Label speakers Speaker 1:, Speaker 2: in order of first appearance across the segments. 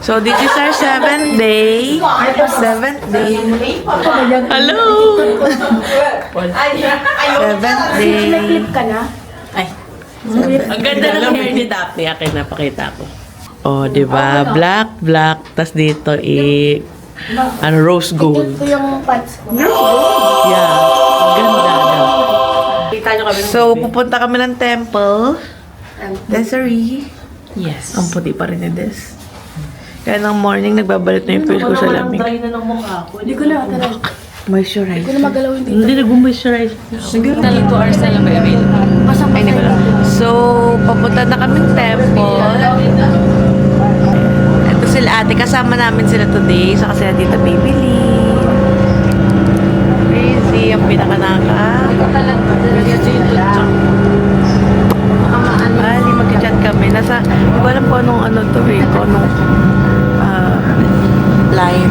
Speaker 1: So, this is our 7th day. 7th day. Hello! 7th day.
Speaker 2: Clip ka na?
Speaker 1: Ay. Ang ganda ng hair ni Daphne. Akin, napakita ko. Oh, di ba? Black, black. Tapos dito, rose gold.
Speaker 2: Ito yung pants ko.
Speaker 1: Yeah. Ang ganda daw. So, pupunta kami ng temple. Desiree.
Speaker 3: Yes.
Speaker 1: Ang puti pa rin ni Des. Kaya ng morning, nagbabalit na yung face ko sa lamig.
Speaker 3: Dry na ng mukha ko.
Speaker 2: Hindi ko na talaga.
Speaker 1: Moisturize.
Speaker 2: Hindi ko na magalawin dito.
Speaker 3: Hindi, nag-moisturize. Siguro 2 hours na lang ba available?
Speaker 2: Pasang
Speaker 1: Ay, hindi ko alam. So, papunta na kaming temple. Ito sila ate. Kasama namin sila today. Saka sila dito Baby Lee. Crazy. Ang pinakanaka. Hindi mag-chat kami. Nasa, hindi ko alam kung anong ano to eh. Kung anong line.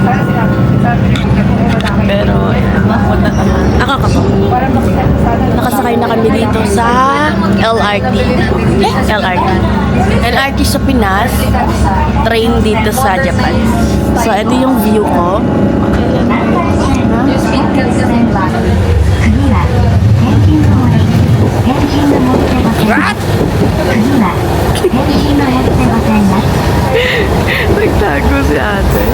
Speaker 1: Pero, papunta naman.
Speaker 2: Nakasakay na kami dito sa LRT. LRT sa Pinas, train dito sa Japan. So, ito yung view ko.
Speaker 1: What? Nagtago si ate.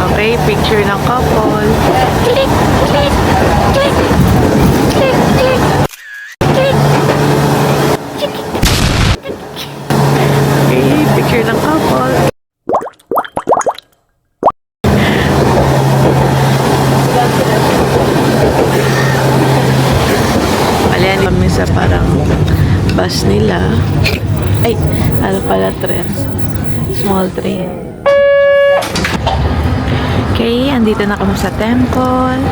Speaker 1: Okay, picture ng couple.
Speaker 2: Click, click, click, click, click, click.
Speaker 1: Okay, picture ng couple. Ayan kami sa parang bus nila. Ay, ano pala train? Small train. Okay, andito na kami sa temple.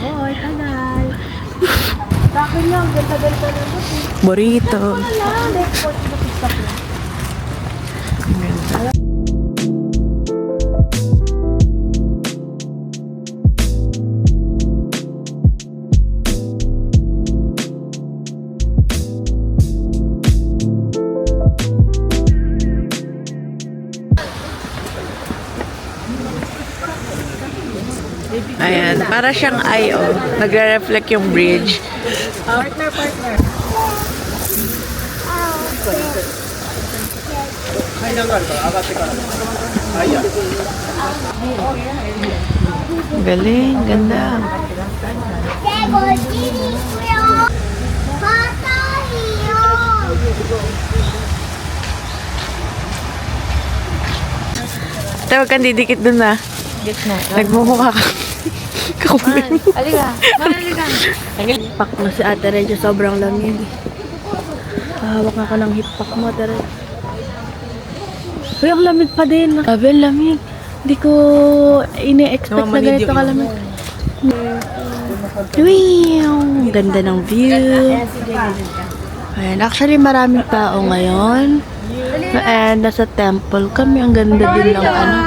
Speaker 2: Hoy, tagal. Bakit lang? Ganda-ganda na ito.
Speaker 1: Burrito. Ayan, para siyang eye, oh. Nagre-reflect yung bridge.
Speaker 2: Partner.
Speaker 1: Galing, ganda. Tawag kang didikit dun na. Nagmumukha ka. Kakulit.
Speaker 2: Halika. Pak mo si Ate Rejo, sobrang lamig. Hawak nga ka ng hip-pack mo, Ate Rejo. Uy, ang lamig pa din. Grabe, ang lamig. Hindi ko ini-expect na ganito kalamig. Uy, ang ganda ng view. Ayan, actually maraming tao ngayon. And nasa temple kami. Ang ganda din ng ano.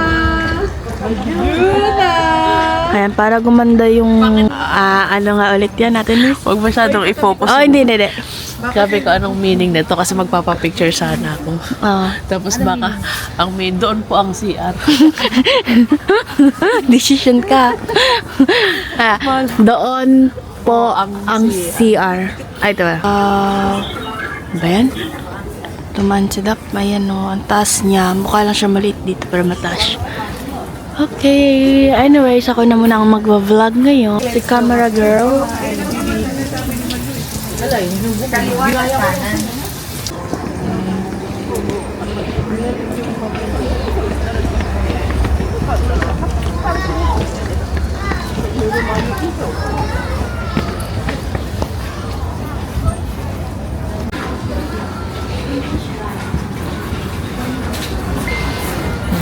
Speaker 2: Ayan, para gumanda yung ano nga ulit yan natin, Miss?
Speaker 1: Huwag masyadong i-focus.
Speaker 2: Oh, hindi.
Speaker 1: Sabi ko, anong meaning nito? Kasi magpapapicture sana ako.
Speaker 2: Oh.
Speaker 1: Tapos baka, ang may doon po ang CR.
Speaker 2: Decision ka. Doon po ang CR. Ay, ito ba? Ba yan? Tumansidap. Ayan o. Ang taas niya. Mukha lang siya maliit dito pero mataas. Okay. Anyways, ako na muna ang magva-vlog ngayon. Si Camera Girl.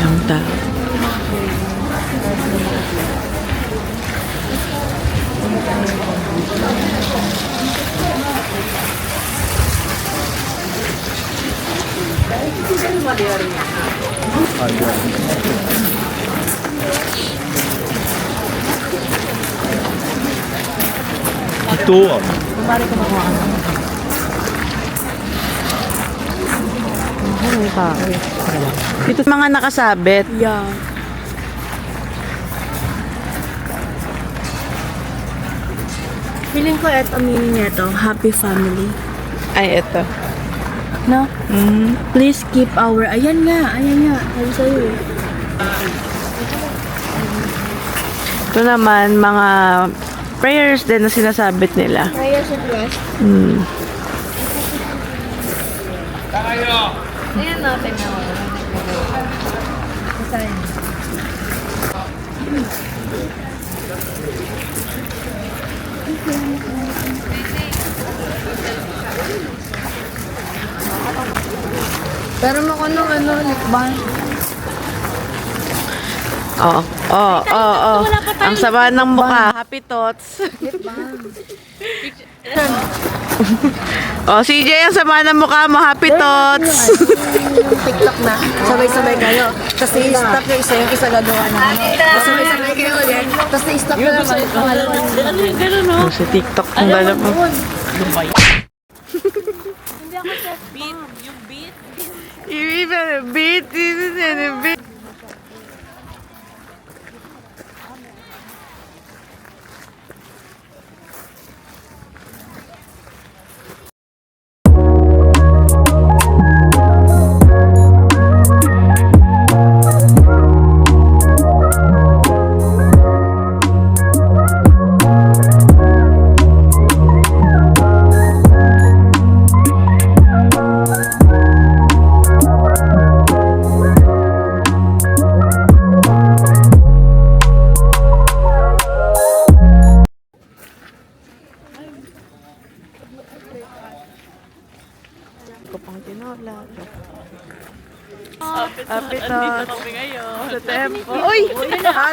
Speaker 1: Ang tao.
Speaker 4: Ito.
Speaker 1: Ito mga nakasabit.
Speaker 2: Yeah. Feeling ko eto meaning nito, happy family.
Speaker 1: Ay, ito.
Speaker 2: No? Please keep our... Ayan nga. Sabi sa'yo eh.
Speaker 1: Ito naman, mga prayers din na sinasabit nila.
Speaker 2: Prayers and rest. Ayan natin na. Pero ano, likban.
Speaker 1: Oo. Ang sama ng mukha. Happy thoughts. CJ, ang sama ng mukha mo. Happy thoughts.
Speaker 5: TikTok na. Sabay-sabay kayo. Tapos i-stop yung isa, yung isa gagawa na. Tapos sabay-sabay kayo ulit. Tapos i-stop na naman yung pangalawa.
Speaker 1: Sa TikTok ang dala mo. Beat. ko pang tinola. Apit
Speaker 3: kami ngayon.
Speaker 1: sa tempo. Uy!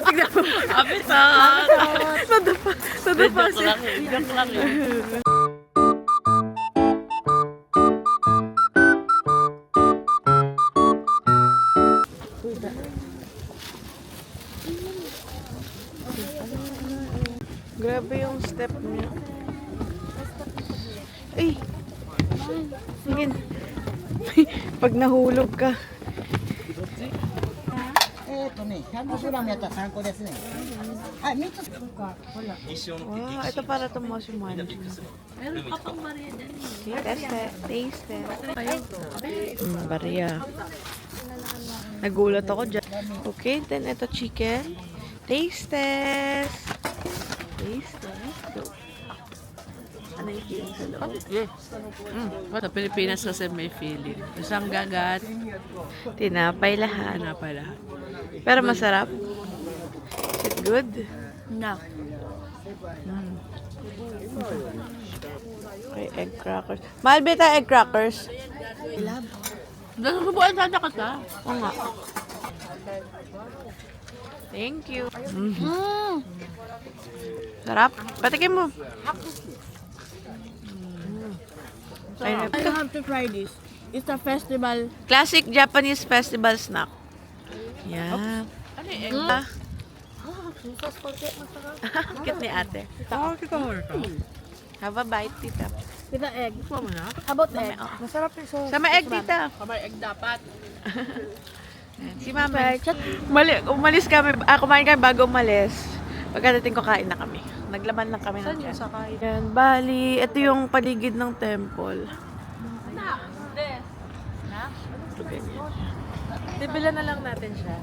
Speaker 1: Tignan mo.
Speaker 3: Apitan!
Speaker 1: Nadapa si...
Speaker 3: Joke lang yun.
Speaker 1: Grabe yung step niya. Ay! Sige. Pag nahulog ka.
Speaker 5: ちゃんとスラムやったら参考ですね。あ、3つ。
Speaker 1: Wow, ito para tumaas yung manju.
Speaker 3: Meron pa pang Maria dyan.
Speaker 1: Taste it. Taste it. Barya. Nagulat ako dyan. Okay, then ito chicken. Taste test. Taste test. Go. Ano yung feeling sa loob?
Speaker 3: Sa Pilipinas kasi may feeling. Isang gagat,
Speaker 1: Tinapay lahat.
Speaker 3: na pala.
Speaker 1: Pero masarap. Is it good?
Speaker 2: No.
Speaker 1: Okay, egg crackers. Mahal bita egg crackers.
Speaker 3: Nasusubuan sana ka sa.
Speaker 1: Oo nga. Thank you. Sarap. Patikin mo.
Speaker 2: I have to try this. It's a festival.
Speaker 1: Classic Japanese festival snack. Yeah.
Speaker 3: Ano yung egg?
Speaker 1: Cute ni ate. Have a bite, tita.
Speaker 2: Kita egg.
Speaker 3: Gusto mo na?
Speaker 2: How about egg? Masarap yung sauce.
Speaker 1: Sama egg, tita.
Speaker 3: Kamay egg dapat.
Speaker 1: Si mama. Umalis kami. Kumain kami bago umalis. Pagkadating ko, kain na kami. Naglaman lang kami ng tiyan. Yan, bali. Ito yung paligid ng temple.
Speaker 3: Bibilan na lang natin siya.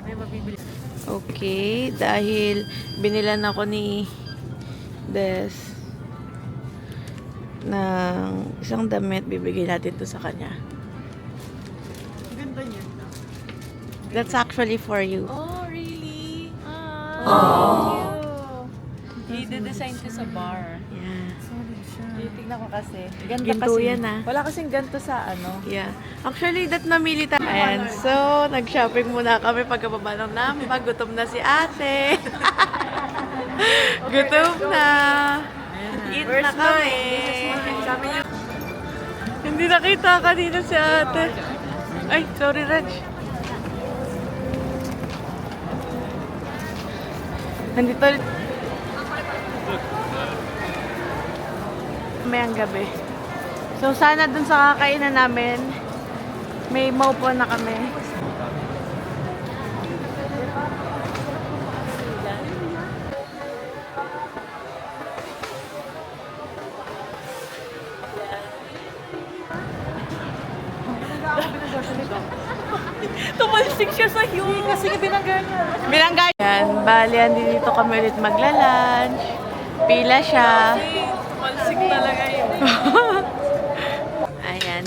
Speaker 3: May mabibili.
Speaker 1: Okay, dahil binilan ako ni Des ng isang damit, bibigay natin to sa kanya.
Speaker 3: Ganda niya.
Speaker 1: That's actually for you.
Speaker 3: Oh, really? Oh. I-design ko sa bar.
Speaker 1: Yeah.
Speaker 3: Titignan ko kasi. Ganda
Speaker 1: Ginto
Speaker 3: kasi.
Speaker 1: yan, ah.
Speaker 3: Wala kasing ganto sa ano.
Speaker 1: Yeah. Actually, that namili tayo. Ayan. So, nag-shopping muna kami pagkababa ng Namba. Gutom na si ate. Gutom na. Eat na kami. Hindi nakita kanina si ate. Ay, sorry, Reg. Nandito ulit. Mamayang gabi. So, sana dun sa kakainan namin, may maupo na kami. Tumalsik siya sa iyo. Kasi binangga niya. Binangga yan. Bali, dito kami ulit magla-lunch. Pila siya. Tumalsik talaga yun. Ayan.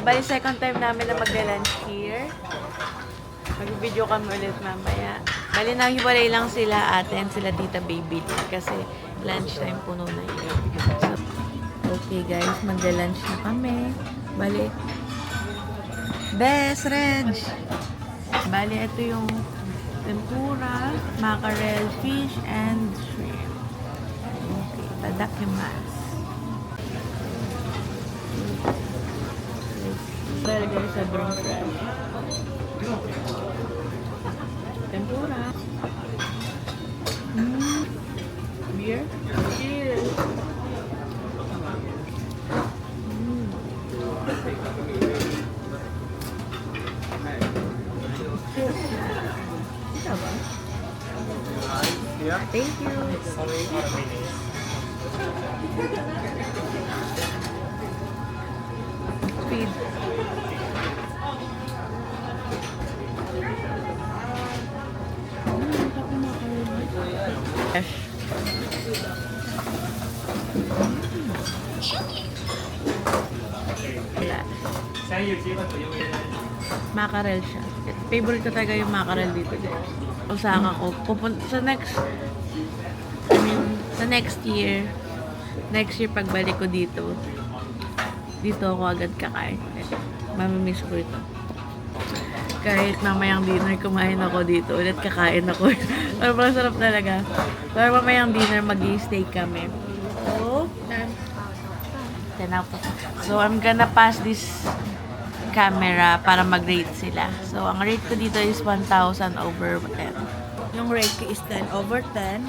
Speaker 1: Bali, second time namin na magla-lunch here. Mag-video kami ulit mamaya. Bali, nahiwalay lang sila ate and sila tita baby. Kasi lunchtime puno na yun. So, okay guys, magla-lunch na kami. Bali, Best, Reg! Bali, ito yung tempura, mackerel, fish, and shrimp. Okay, tadakimasu. Talaga sa sobrang fresh. Tempura. Beer? Cheers! Thank you. Speed. Mackerel siya. Favorite ko talaga yung mackerel dito. Osaka ko. Sa next year, pagbalik ko dito ako agad kakain. Mamimiss ko ito. Kahit mamayang dinner, kumain ako dito. Ulit kakain ako. Pero parang sarap talaga. Pero mamayang dinner, mag-i-stay kami. So, 10 out of 10. So, I'm gonna pass this camera para mag-rate sila. So, ang rate ko dito is 1,000 over 10.
Speaker 5: Yung rate ko is 10 over 10.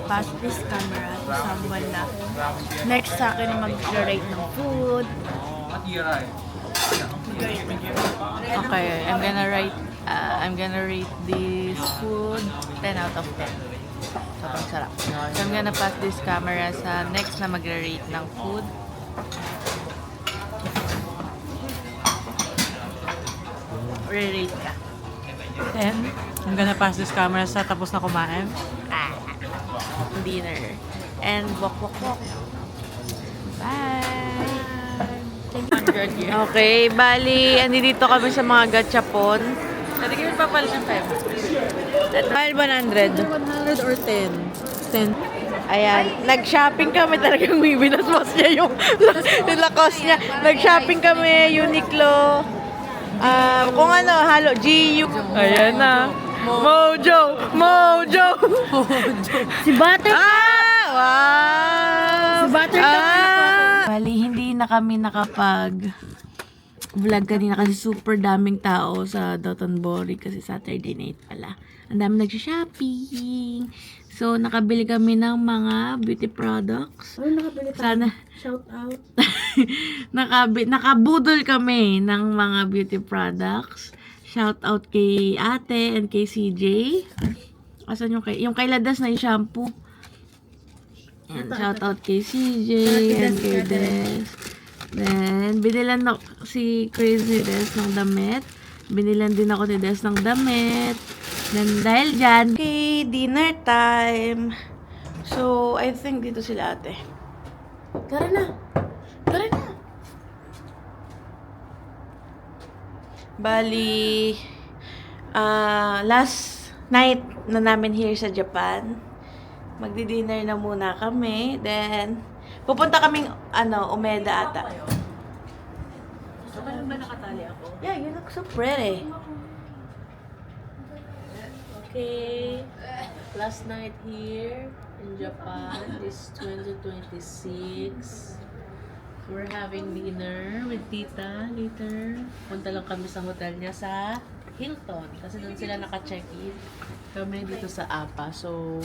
Speaker 1: Pass this camera to someone na next sa akin na mag-rate ng food. Okay, I'm gonna rate this food 10 out of 10. Sobrang sarap. So, I'm gonna pass this camera sa next na mag-rate ng food. Re-rate ka.
Speaker 4: 10. I'm gonna pass this camera sa tapos na kumain.
Speaker 1: Dinner. And walk. Bye! Okay, bali, andito kami sa mga gachapon. Natigil pa pala ng 5. At 100.
Speaker 5: 100 or 10? 10.
Speaker 1: Ayan, nag-shopping kami talagang may binasmas niya yung cost niya. Nag-shopping kami, Uniqlo. Kung ano, halo, GU. Ayan na. Mojo!
Speaker 5: Si Buttercup!
Speaker 1: Wow!
Speaker 5: Si Buttercup!
Speaker 1: Bali, hindi na kami nakapag-vlog kanina kasi super daming tao sa Dotonbori kasi Saturday night pala. Ang dami nag-shopping. So, nakabili kami ng mga beauty products.
Speaker 5: Nakabili tayo.
Speaker 1: Sana.
Speaker 5: Shout out.
Speaker 1: Nakabudol kami ng mga beauty products. Shout out kay ate and kay CJ. Asan yung kay Ladas na yung shampoo. Yan, shout out kay CJ and kay Des. Then, binilan na si Crazy Des ng damit. Binilan din ako ni Des ng damit. Then, dahil dyan, okay, dinner time. So, I think dito sila ate. Tara na. Bali, last night na namin here sa Japan. Magdi-dinner na muna kami. Then, pupunta kaming, Umeda ata.
Speaker 4: Saan ba nakatali ako?
Speaker 1: Yeah, you look so pretty.
Speaker 4: Okay. Last night here in Japan is 2026. So
Speaker 3: We're having dinner with tita later. Punta lang kami sa hotel niya sa Hilton. Kasi doon sila naka-check-in. Kami dito sa APA. So,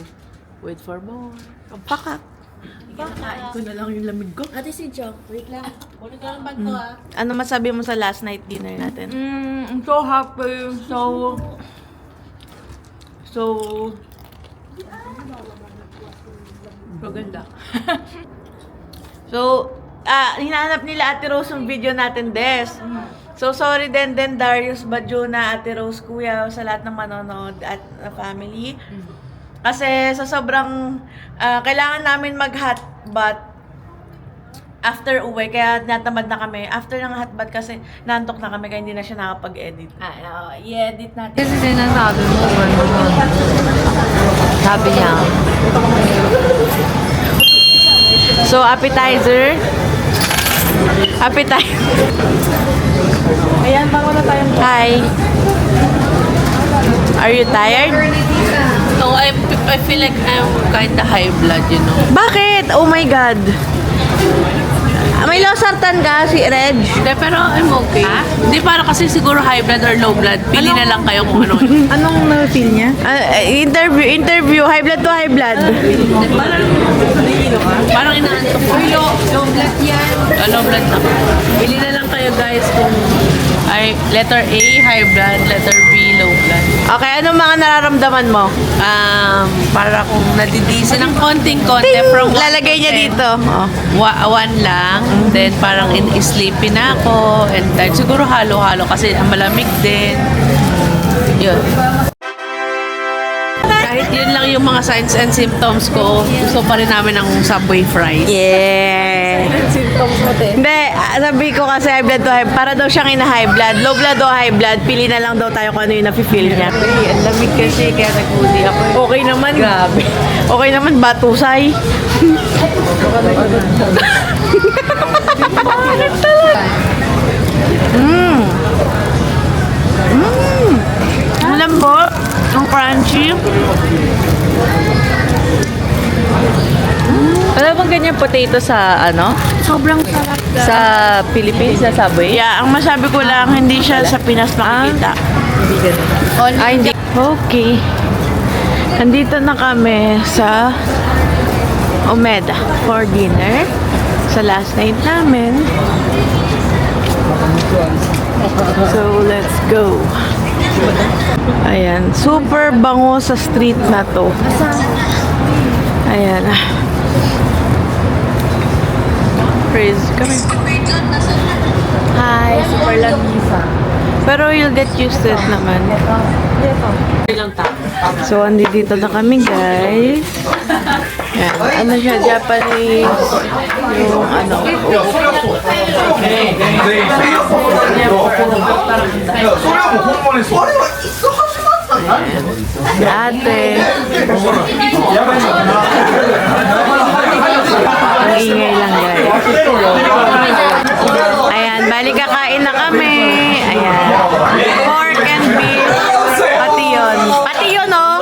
Speaker 3: wait for more.
Speaker 1: Pakak.
Speaker 3: Kinakain ko na lang yung lamig ko.
Speaker 5: Ate si Jock, wait lang.
Speaker 3: Kunin ko lang bag ko ah.
Speaker 1: Ano masabi mo sa last night dinner natin?
Speaker 2: I'm so happy.
Speaker 3: Maganda.
Speaker 1: So, hinahanap nila Ate Rose yung video natin, Des. So, sorry din Darius Bajuna, Ate Rose, Kuya, sa lahat ng manonood at family. Kasi sa sobrang kailangan namin mag-hot bath after uwi, kaya natamad na kami. After ng hot bath kasi nantok na kami, kaya hindi na siya nakapag-edit. I-edit natin.
Speaker 2: Kasi sinasabi mo, sabi niya,
Speaker 1: So, appetizer. Ayan, bango na tayong... Hi. Are you tired?
Speaker 3: No, I feel like I'm kinda high blood, you know.
Speaker 1: Bakit? Oh my God. May losartan ka, si Reg.
Speaker 3: Hindi, pero I'm okay. Hindi, para kasi siguro high blood or low blood. Pili na lang kayo kung ano.
Speaker 1: Anong na-feel niya? Interview. High blood to high blood.
Speaker 3: Parang inaantok ko. Low blood yan. Low blood na. Pili na lang kayo guys kung ay letter A, high blood, letter B, low blood.
Speaker 1: Okay, anong mga nararamdaman mo?
Speaker 3: Para kung nadidisi ng konting-konti from 1
Speaker 1: Lalagay niya
Speaker 3: to 10.
Speaker 1: dito. Oh.
Speaker 3: 1 lang. Then parang sleepy na ako. And then siguro halo-halo kasi malamig din. Yun. Kahit yun lang yung mga signs and symptoms ko, gusto pa rin namin ng Subway fries.
Speaker 1: Yeah. Hindi, sabi ko kasi high blood to high, para daw siyang ina-high blood. Low blood o high blood, pili na lang daw tayo kung ano yung nafe-feel niya.
Speaker 3: Ang lamig kasi kaya nag-hoodie ako.
Speaker 1: Okay naman. Grabe. Okay naman, batusay. Ang lambot. Ang crunchy.
Speaker 2: wala bang ganyan potato sa ano?
Speaker 5: Sobrang sarap.
Speaker 2: Sa Philippines, sa Subway?
Speaker 1: Yeah, ang masabi ko lang, hindi siya sa Pinas makikita.
Speaker 2: Hindi.
Speaker 1: Okay. Nandito na kami sa Omeda for dinner. Sa last night namin. So, let's go. Ayan. Super bango sa street na to. Ayan. Praise kami.
Speaker 2: Hi, super lamisa.
Speaker 1: Pero you'll get used to it naman. So, andito na kami, guys. Yan. Ano siya, Japanese. Yung ano. Si ate. Ang ingay lang, guys. Ayan, bali kakain na kami. Ayan. Pork and beef. Pati yun. Pati yun, oh.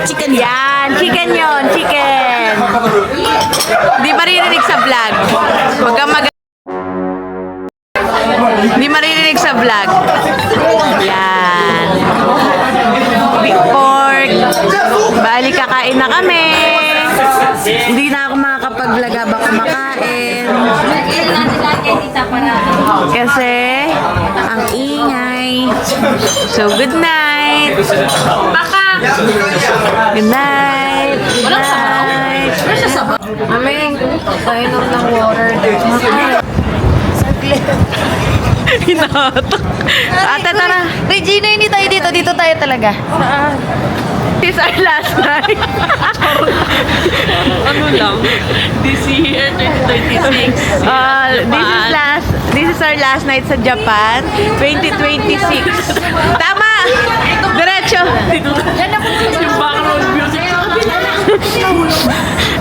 Speaker 1: Chicken. Yan. Chicken yun. Chicken. Di maririnig sa vlog. Huwag kang Di maririnig sa vlog. Yan. Beef pork. Bali kakain na kami. Hindi na ako makakapag-vlog habang kumakain. Kasi ang ingay. So, good night. Good night. Good night.
Speaker 2: Aming, painom ng water.
Speaker 1: Hinahatak. Ate, tara.
Speaker 2: Regina, hindi tayo dito. Dito tayo talaga.
Speaker 1: This is our last night.
Speaker 3: Ano lang? This year, 2026.
Speaker 1: This is our last night sa Japan, 2026. Tama! Diretso!
Speaker 3: Yung background music.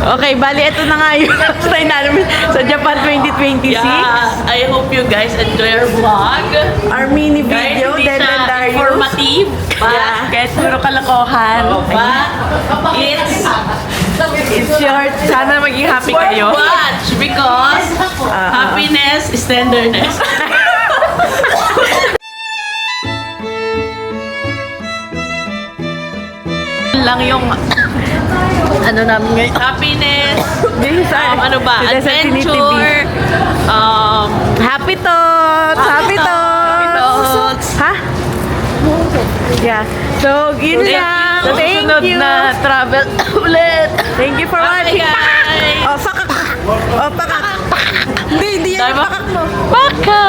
Speaker 1: Okay, bali, ito na nga yung last night namin sa Japan 2026.
Speaker 3: Yeah, I hope you guys enjoy our vlog.
Speaker 1: Our mini video,
Speaker 3: Guys, hindi
Speaker 1: then
Speaker 3: siya
Speaker 1: Darius.
Speaker 3: informative. believe, but
Speaker 1: Kahit puro kalokohan.
Speaker 3: it's
Speaker 1: your, sana maging happy kayo.
Speaker 3: watch because happiness is tenderness.
Speaker 1: Lang yung ano namin ngayon.
Speaker 3: Happiness,
Speaker 1: This is
Speaker 3: ano ba,
Speaker 1: this is Infinity
Speaker 3: adventure,
Speaker 1: Happy thoughts! Happy thoughts! Ha? Yeah. So, yun lang. Thank you. Na travel ulit. Thank you for watching.
Speaker 3: guys!
Speaker 1: Oh, pakak. Oh, pakak. Hindi yan
Speaker 3: Dahil
Speaker 1: yung
Speaker 3: ba-
Speaker 1: pakak mo.
Speaker 3: Baka!